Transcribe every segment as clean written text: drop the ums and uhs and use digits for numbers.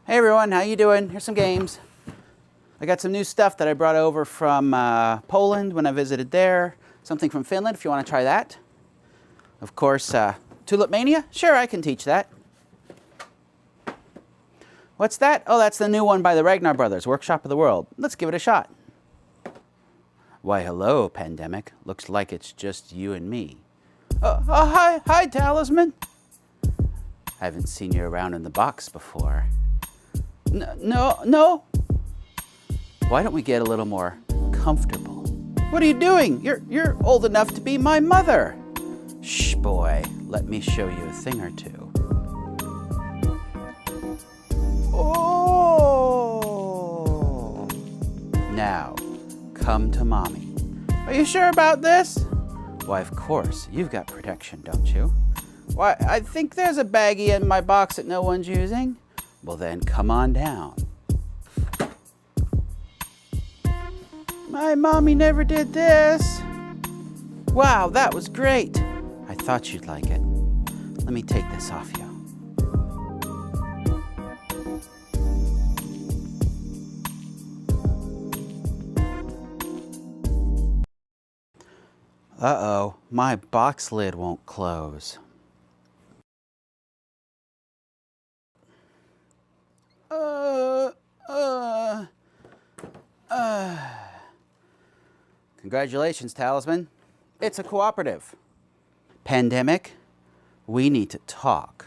Hey everyone, how you doing? Here's some games. I got some new stuff that I brought over from Poland when I visited there. Something from Finland if you want to try that. Of course, Tulip Mania? Sure, I can teach that. What's that? Oh, that's the new one by the Ragnar Brothers, Workshop of the World. Let's give it a shot. Why, hello, Pandemic. Looks like it's just you and me. Hi, Talisman. I haven't seen you around in the box before. No. Why don't we get a little more comfortable? What are you doing? You're old enough to be my mother. Shh, boy. Let me show you a thing or two. Oh! Now, come to Mommy. Are you sure about this? Why, of course. You've got protection, don't you? Why, I think there's a baggie in my box that no one's using. Well then, come on down. My mommy never did this. Wow, that was great. I thought you'd like it. Let me take this off you. Uh-oh, my box lid won't close. Congratulations, Talisman. It's a cooperative. Pandemic, we need to talk.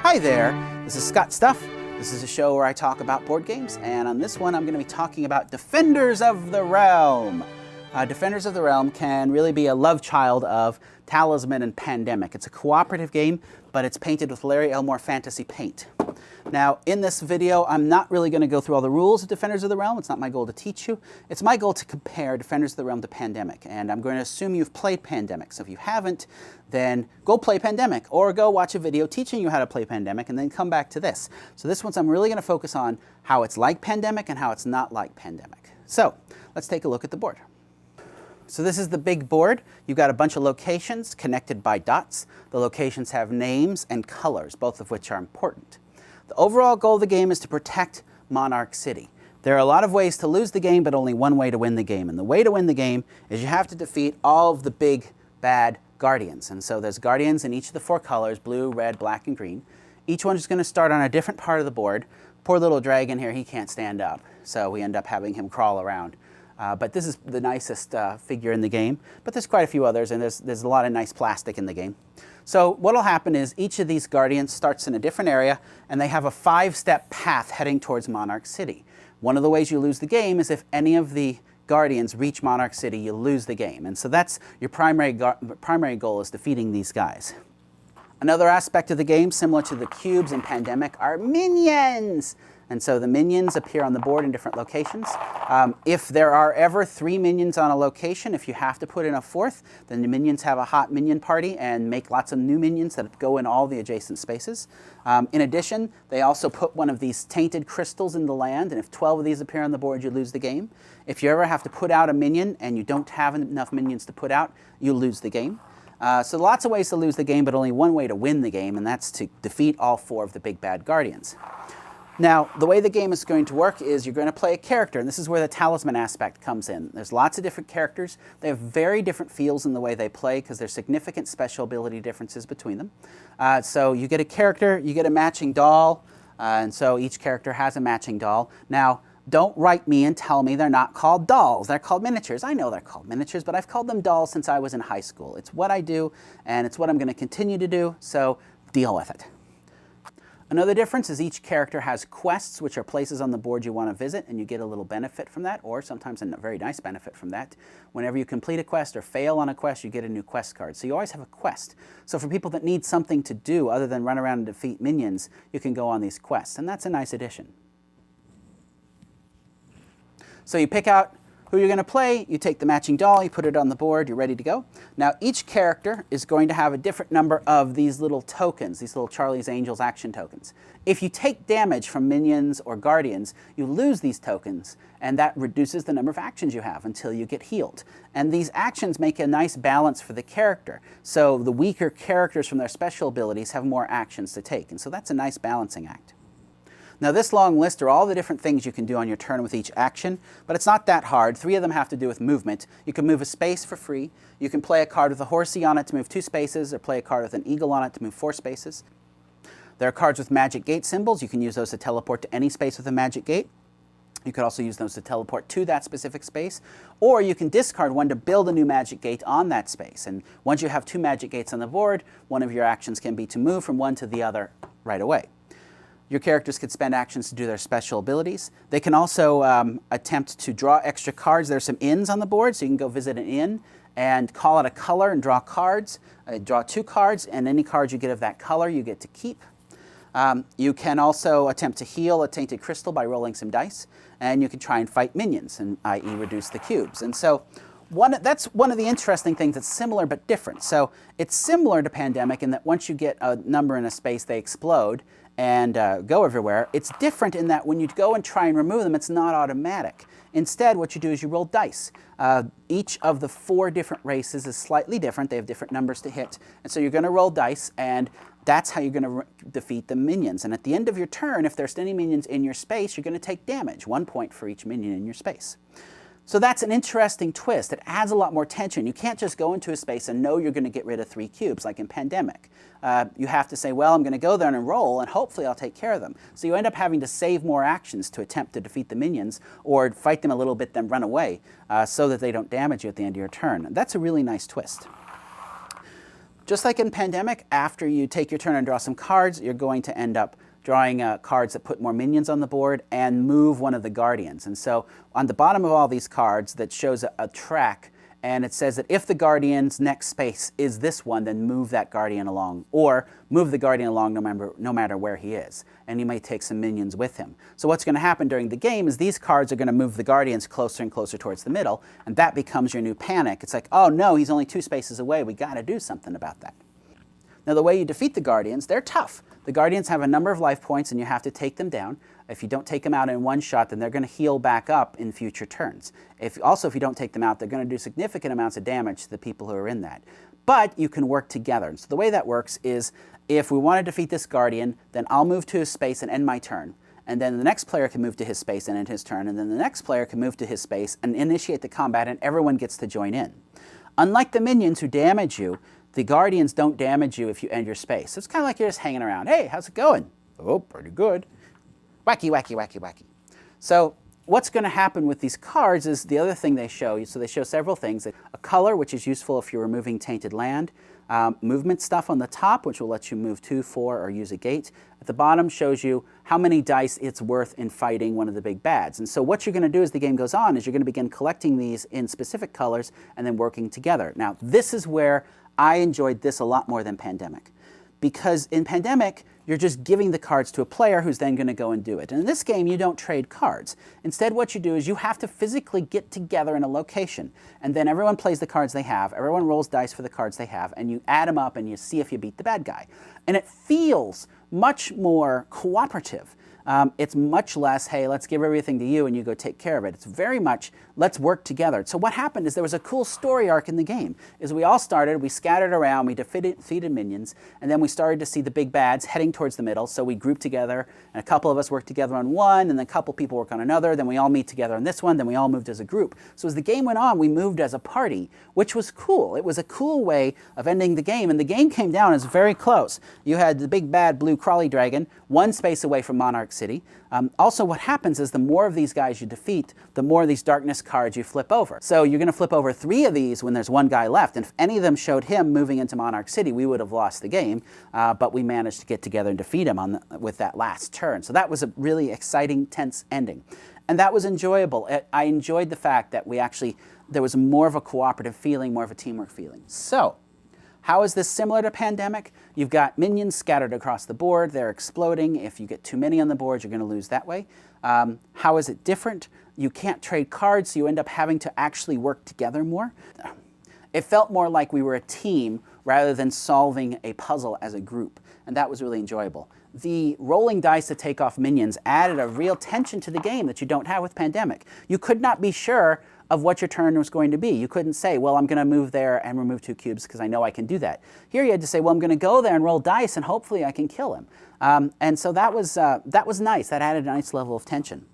Hi there, this is Scott Stuff. This is a show where I talk about board games, and on this one I'm going to be talking about Defenders of the Realm. Defenders of the Realm can really be a love child of Talisman and Pandemic. It's a cooperative game, but it's painted with Larry Elmore fantasy paint. Now, in this video, I'm not really going to go through all the rules of Defenders of the Realm. It's not my goal to teach you. It's my goal to compare Defenders of the Realm to Pandemic, and I'm going to assume you've played Pandemic. So if you haven't, then go play Pandemic, or go watch a video teaching you how to play Pandemic, and then come back to this. So this one's I'm really going to focus on how it's like Pandemic and how it's not like Pandemic. So let's take a look at the board. So this is the big board. You've got a bunch of locations connected by dots. The locations have names and colors, both of which are important. The overall goal of the game is to protect Monarch City. There are a lot of ways to lose the game, but only one way to win the game. And the way to win the game is you have to defeat all of the big, bad guardians. And so there's guardians in each of the four colors, blue, red, black, and green. Each one is going to start on a different part of the board. Poor little dragon here, he can't stand up. So we end up having him crawl around. But this is the nicest figure in the game. But there's quite a few others, and there's a lot of nice plastic in the game. So what will happen is each of these guardians starts in a different area, and they have a 5-step path heading towards Monarch City. One of the ways you lose the game is if any of the guardians reach Monarch City, you lose the game. And so that's your primary goal, is defeating these guys. Another aspect of the game, similar to the cubes in Pandemic, are minions. And so the minions appear on the board in different locations. If there are ever 3 minions on a location, if you have to put in a 4th, then the minions have a hot minion party and make lots of new minions that go in all the adjacent spaces. In addition, they also put one of these tainted crystals in the land, and if 12 of these appear on the board, you lose the game. If you ever have to put out a minion and you don't have enough minions to put out, you lose the game. So lots of ways to lose the game, but only one way to win the game, and that's to defeat all 4 of the big bad guardians. Now, the way the game is going to work is you're going to play a character, and this is where the talisman aspect comes in. There's lots of different characters. They have very different feels in the way they play because there's significant special ability differences between them. So you get a character, you get a matching doll, and so each character has a matching doll. Now, don't write me and tell me they're not called dolls. They're called miniatures. I know they're called miniatures, but I've called them dolls since I was in high school. It's what I do, and it's what I'm going to continue to do, so deal with it. Another difference is each character has quests, which are places on the board you want to visit, and you get a little benefit from that, or sometimes a very nice benefit from that. Whenever you complete a quest or fail on a quest, you get a new quest card. So you always have a quest. So for people that need something to do other than run around and defeat minions, you can go on these quests, and that's a nice addition. So you pick out who you're going to play, you take the matching doll, you put it on the board, you're ready to go. Now each character is going to have a different number of these little tokens, these little Charlie's Angels action tokens. If you take damage from minions or guardians, you lose these tokens, and that reduces the number of actions you have until you get healed. And these actions make a nice balance for the character. So the weaker characters from their special abilities have more actions to take, and so that's a nice balancing act. Now this long list are all the different things you can do on your turn with each action, but it's not that hard. 3 of them have to do with movement. You can move a space for free. You can play a card with a horsey on it to move 2 spaces, or play a card with an eagle on it to move 4 spaces. There are cards with magic gate symbols. You can use those to teleport to any space with a magic gate. You could also use those to teleport to that specific space, or you can discard one to build a new magic gate on that space. And once you have 2 magic gates on the board, one of your actions can be to move from one to the other right away. Your characters could spend actions to do their special abilities. They can also attempt to draw extra cards. There's some inns on the board, so you can go visit an inn and call out a color and draw cards. Draw 2 cards, and any cards you get of that color you get to keep. You can also attempt to heal a tainted crystal by rolling some dice, and you can try and fight minions, and i.e. reduce the cubes. And so that's one of the interesting things that's similar but different. So it's similar to Pandemic in that once you get a number in a space, they explode and go everywhere. It's different in that when you go and try and remove them, it's not automatic. Instead, what you do is you roll dice. Each of the 4 different races is slightly different. They have different numbers to hit. And so you're going to roll dice, and that's how you're going to defeat the minions. And at the end of your turn, if there's any minions in your space, you're going to take damage, 1 point for each minion in your space. So that's an interesting twist. It adds a lot more tension. You can't just go into a space and know you're going to get rid of 3 cubes like in Pandemic. You have to say, well, I'm going to go there and roll, and hopefully I'll take care of them. So you end up having to save more actions to attempt to defeat the minions, or fight them a little bit, then run away, so that they don't damage you at the end of your turn. That's a really nice twist. Just like in Pandemic, after you take your turn and draw some cards, you're going to end up drawing cards that put more minions on the board and move one of the guardians. And so on the bottom of all these cards that shows a track, and it says that if the guardian's next space is this one, then move that guardian along, or move the guardian along no matter where he is. And you may take some minions with him. So what's going to happen during the game is these cards are going to move the guardians closer and closer towards the middle, and that becomes your new panic. It's like, oh no, he's only 2 spaces away. We got to do something about that. Now the way you defeat the guardians, they're tough. The guardians have a number of life points, and you have to take them down. If you don't take them out in one shot, then they're going to heal back up in future turns. If you don't take them out, they're going to do significant amounts of damage to the people who are in that. But you can work together. And so the way that works is, if we want to defeat this guardian, then I'll move to his space and end my turn. And then the next player can move to his space and end his turn. And then the next player can move to his space and initiate the combat, and everyone gets to join in. Unlike the minions who damage you, the guardians don't damage you if you end your space. So it's kind of like you're just hanging around. Hey, how's it going? Oh, pretty good. Wacky, wacky, wacky, wacky. So what's going to happen with these cards is the other thing they show you. So they show several things. A color, which is useful if you're removing tainted land. Movement stuff on the top, which will let you move 2, 4, or use a gate. At the bottom shows you how many dice it's worth in fighting one of the big bads. And so what you're going to do as the game goes on is you're going to begin collecting these in specific colors and then working together. Now, this is where I enjoyed this a lot more than Pandemic. Because in Pandemic, you're just giving the cards to a player who's then going to go and do it. And in this game, you don't trade cards. Instead, what you do is you have to physically get together in a location, and then everyone plays the cards they have, everyone rolls dice for the cards they have, and you add them up and you see if you beat the bad guy. And it feels much more cooperative. It's much less, hey, let's give everything to you and you go take care of it. It's very much, let's work together. So what happened is there was a cool story arc in the game. Is we all started, we scattered around, we defeated minions, and then we started to see the big bads heading towards the middle. So we grouped together, and a couple of us worked together on one, and then a couple people work on another, then we all meet together on this one, then we all moved as a group. So as the game went on, we moved as a party, which was cool. It was a cool way of ending the game, and the game came down as very close. You had the big bad blue crawly dragon, 1 space away from Monarch City. Also, what happens is the more of these guys you defeat, the more of these darkness cards you flip over. So you're going to flip over 3 of these when there's 1 guy left. And if any of them showed him moving into Monarch City, we would have lost the game. But we managed to get together and defeat him with that last turn. So that was a really exciting, tense ending. And that was enjoyable. I enjoyed the fact that there was more of a cooperative feeling, more of a teamwork feeling. So, how is this similar to Pandemic? You've got minions scattered across the board. They're exploding. If you get too many on the board, you're going to lose that way. How is it different? You can't trade cards, so you end up having to actually work together more. It felt more like we were a team rather than solving a puzzle as a group, and that was really enjoyable. The rolling dice to take off minions added a real tension to the game that you don't have with Pandemic. You could not be sure of what your turn was going to be. You couldn't say, well, I'm going to move there and remove 2 cubes because I know I can do that. Here you had to say, well, I'm going to go there and roll dice and hopefully I can kill him. And so that was nice. That added a nice level of tension.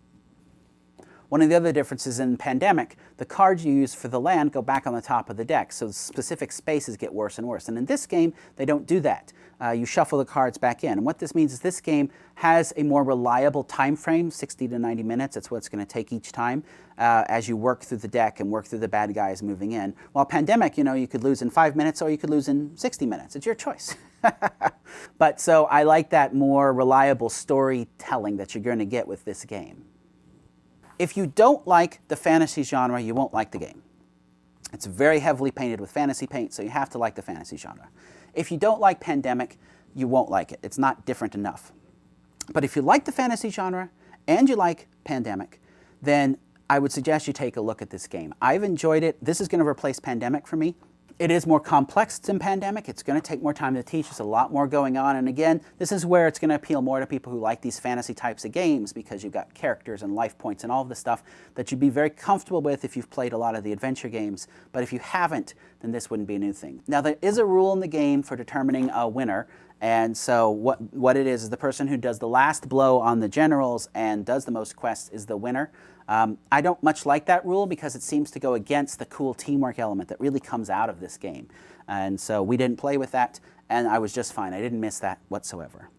One of the other differences in Pandemic, the cards you use for the land go back on the top of the deck, so specific spaces get worse and worse. And in this game, they don't do that. You shuffle the cards back in. And what this means is this game has a more reliable time frame, 60 to 90 minutes. That's what it's going to take each time as you work through the deck and work through the bad guys moving in. While Pandemic, you could lose in 5 minutes or you could lose in 60 minutes. It's your choice. But so I like that more reliable storytelling that you're going to get with this game. If you don't like the fantasy genre, you won't like the game. It's very heavily painted with fantasy paint, so you have to like the fantasy genre. If you don't like Pandemic, you won't like it. It's not different enough. But if you like the fantasy genre and you like Pandemic, then I would suggest you take a look at this game. I've enjoyed it. This is going to replace Pandemic for me. It is more complex than Pandemic. It's going to take more time to teach. There's a lot more going on. And again, this is where it's going to appeal more to people who like these fantasy types of games because you've got characters and life points and all of the stuff that you'd be very comfortable with if you've played a lot of the adventure games. But if you haven't, then this wouldn't be a new thing. Now, there is a rule in the game for determining a winner. And so what it is the person who does the last blow on the generals and does the most quests is the winner. I don't much like that rule because it seems to go against the cool teamwork element that really comes out of this game. And so we didn't play with that, and I was just fine. I didn't miss that whatsoever.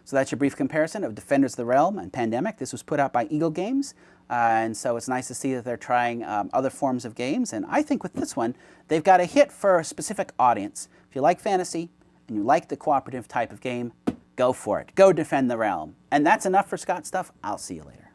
So that's your brief comparison of Defenders of the Realm and Pandemic. This was put out by Eagle Games, and so it's nice to see that they're trying other forms of games. And I think with this one, they've got a hit for a specific audience. If you like fantasy and you like the cooperative type of game, go for it. Go defend the realm. And that's enough for Scott Stuff. I'll see you later.